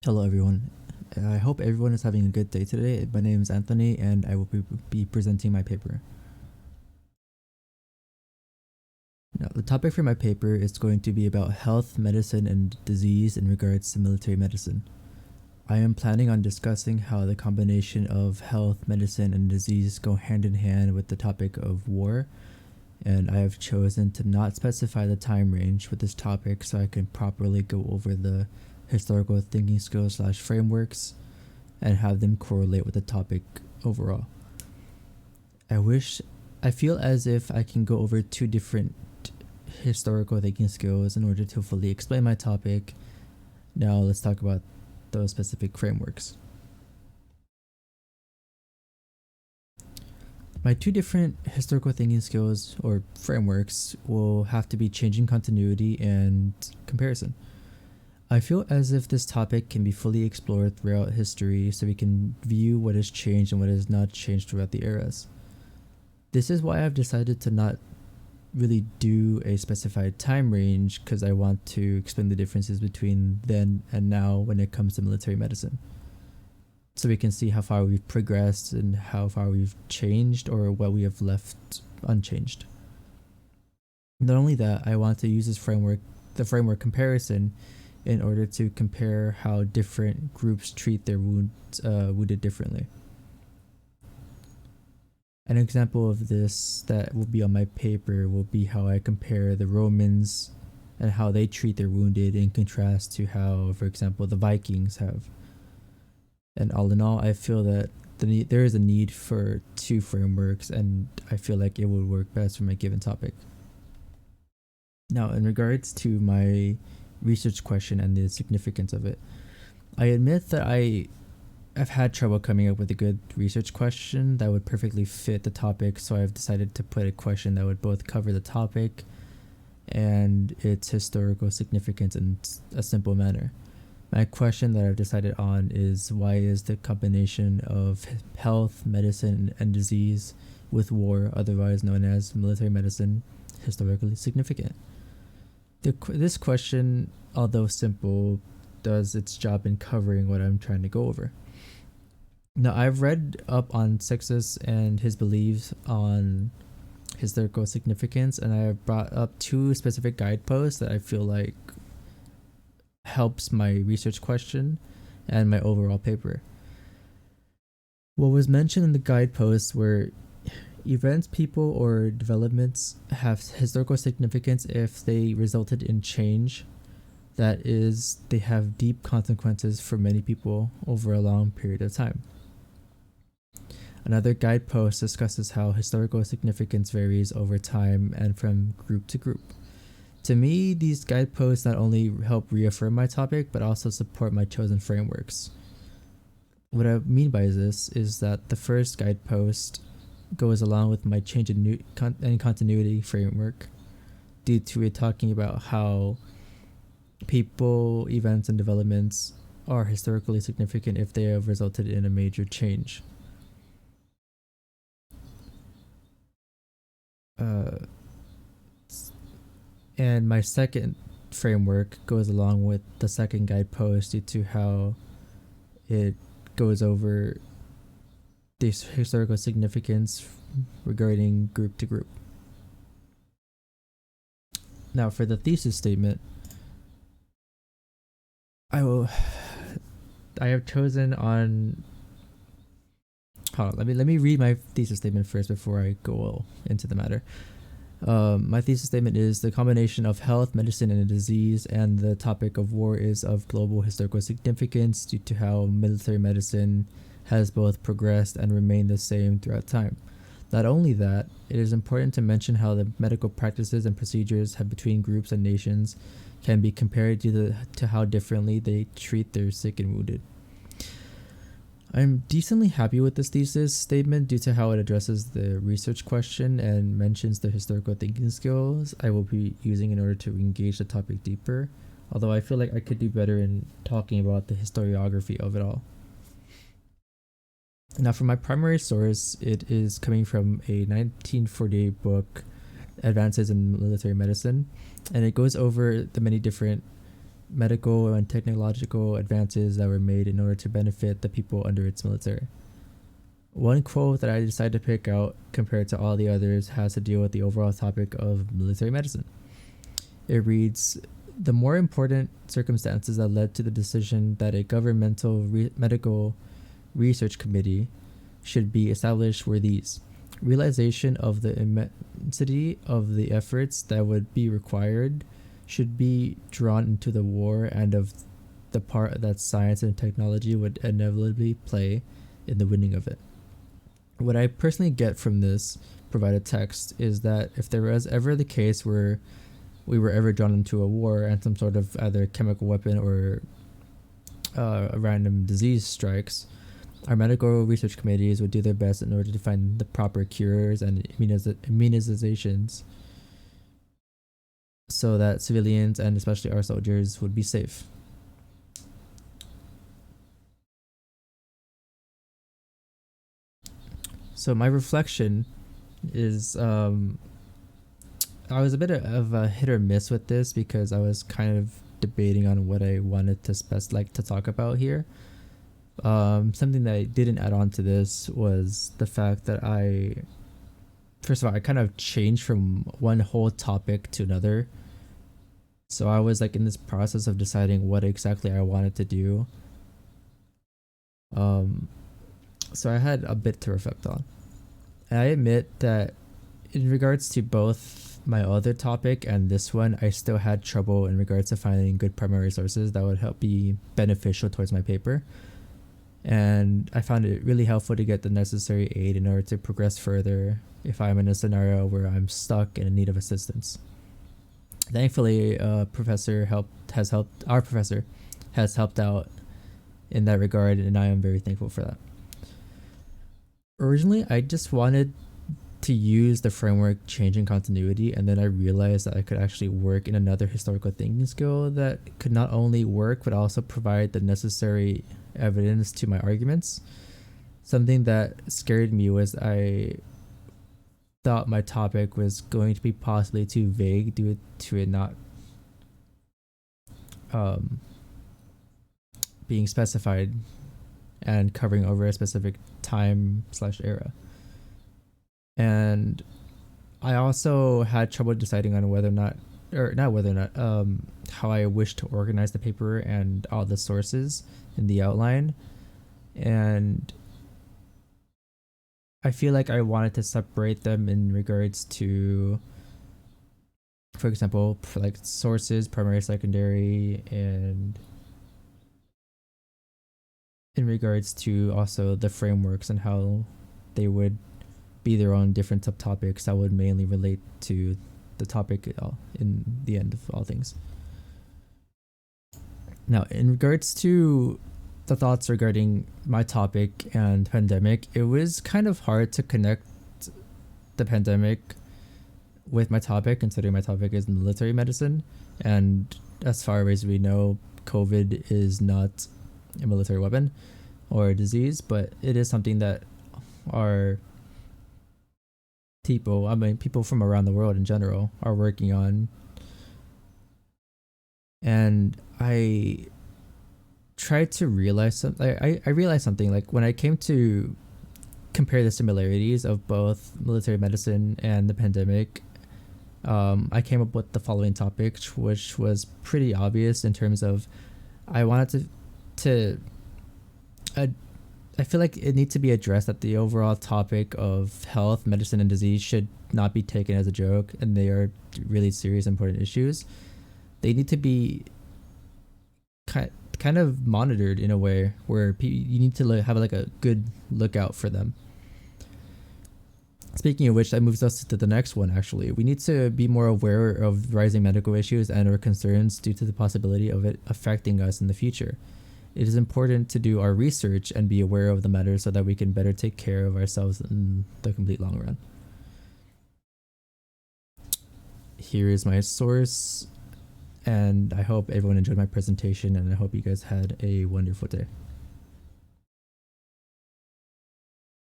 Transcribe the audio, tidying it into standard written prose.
Hello, everyone. I hope everyone is having a good day today. My name is Anthony, and I will be presenting my paper. Now, the topic for my paper is going to be about health, medicine, and disease in regards to military medicine. I am planning on discussing how the combination of health, medicine, and disease go hand in hand with the topic of war, and I have chosen to not specify the time range with this topic so I can properly go over the historical thinking skills slash frameworks and have them correlate with the topic overall. I feel as if I can go over two different historical thinking skills in order to fully explain my topic. Now let's talk about those specific frameworks. My two different historical thinking skills or frameworks will have to be changing continuity and comparison. I feel as if this topic can be fully explored throughout history so we can view what has changed and what has not changed throughout the eras. This is why I've decided to not really do a specified time range because I want to explain the differences between then and now when it comes to military medicine. So we can see how far we've progressed and how far we've changed or what we have left unchanged. Not only that, I want to use the framework comparison, in order to compare how different groups treat their wounded differently. An example of this that will be on my paper will be how I compare the Romans and how they treat their wounded in contrast to how, for example, the Vikings have. And all in all, I feel that there is a need for two frameworks, and I feel like it would work best for my given topic. Now, in regards to my research question and the significance of it, I admit that I've had trouble coming up with a good research question that would perfectly fit the topic, so I've decided to put a question that would both cover the topic and its historical significance in a simple manner. My question that I've decided on is, why is the combination of health, medicine, and disease with war, otherwise known as military medicine, historically significant? This question, although simple, does its job in covering what I'm trying to go over. Now, I've read up on Sextus and his beliefs on historical significance, and I have brought up two specific guideposts that I feel like helps my research question and my overall paper. What was mentioned in the guideposts were events, people, or developments have historical significance if they resulted in change. That is, they have deep consequences for many people over a long period of time. Another guidepost discusses how historical significance varies over time and from group to group. To me, these guideposts not only help reaffirm my topic, but also support my chosen frameworks. What I mean by this is that the first guidepost goes along with my change in continuity framework, due to it talking about how people, events, and developments are historically significant if they have resulted in a major change. And my second framework goes along with the second guidepost due to how it goes over the historical significance regarding group to group. Now, for the thesis statement, I have chosen on. Hold on, let me read my thesis statement first before I go into the matter. My thesis statement is: the combination of health, medicine, and disease, and the topic of war is of global historical significance due to how military medicine has both progressed and remained the same throughout time. Not only that, it is important to mention how the medical practices and procedures have between groups and nations can be compared to how differently they treat their sick and wounded. I'm decently happy with this thesis statement due to how it addresses the research question and mentions the historical thinking skills I will be using in order to engage the topic deeper, although I feel like I could do better in talking about the historiography of it all. Now, for my primary source, it is coming from a 1948 book, Advances in Military Medicine, and it goes over the many different medical and technological advances that were made in order to benefit the people under its military. One quote that I decided to pick out compared to all the others has to deal with the overall topic of military medicine. It reads, "The more important circumstances that led to the decision that a governmental medical research committee should be established were these: realization of the immensity of the efforts that would be required should be drawn into the war and of the part that science and technology would inevitably play in the winning of it." What I personally get from this provided text is that if there was ever the case where we were ever drawn into a war and some sort of either chemical weapon or a random disease strikes, our medical research committees would do their best in order to find the proper cures and immunizations so that civilians and especially our soldiers would be safe. So my reflection is I was a bit of a hit or miss with this because I was kind of debating on what I wanted to to talk about here. Something that I didn't add on to this was the fact that first of all, I kind of changed from one whole topic to another. So I was like in this process of deciding what exactly I wanted to do. So I had a bit to reflect on. And I admit that in regards to both my other topic and this one, I still had trouble in regards to finding good primary sources that would help be beneficial towards my paper. And I found it really helpful to get the necessary aid in order to progress further if I'm in a scenario where I'm stuck and in need of assistance. Thankfully, our professor has helped out in that regard, and I am very thankful for that. Originally, I just wanted to use the framework changing continuity, and then I realized that I could actually work in another historical thinking skill that could not only work but also provide the necessary evidence to my arguments. Something that scared me was I thought my topic was going to be possibly too vague due to it not being specified and covering over a specific time/era. And I also had trouble deciding on how I wish to organize the paper and all the sources in the outline. And I feel like I wanted to separate them in regards to, for example, for like sources, primary, secondary, and in regards to also the frameworks and how they would be their own different subtopics that would mainly relate to the topic in the end of all things. Now, in regards to the thoughts regarding my topic and pandemic, it was kind of hard to connect the pandemic with my topic, considering my topic is military medicine. And as far as we know, COVID is not a military weapon or a disease, but it is something that our people from around the world in general are working on. And I tried to realize something. I realized something like when I came to compare the similarities of both military medicine and the pandemic. I came up with the following topic, which was pretty obvious in terms of I wanted to I feel like it needs to be addressed that the overall topic of health, medicine, and disease should not be taken as a joke, and they are really serious, important issues. They need to be kind of monitored in a way where you need to have like a good lookout for them. Speaking of which, that moves us to the next one. Actually, we need to be more aware of rising medical issues and or concerns due to the possibility of it affecting us in the future. It is important to do our research and be aware of the matter so that we can better take care of ourselves in the complete long run. Here is my source, and I hope everyone enjoyed my presentation, and I hope you guys had a wonderful day.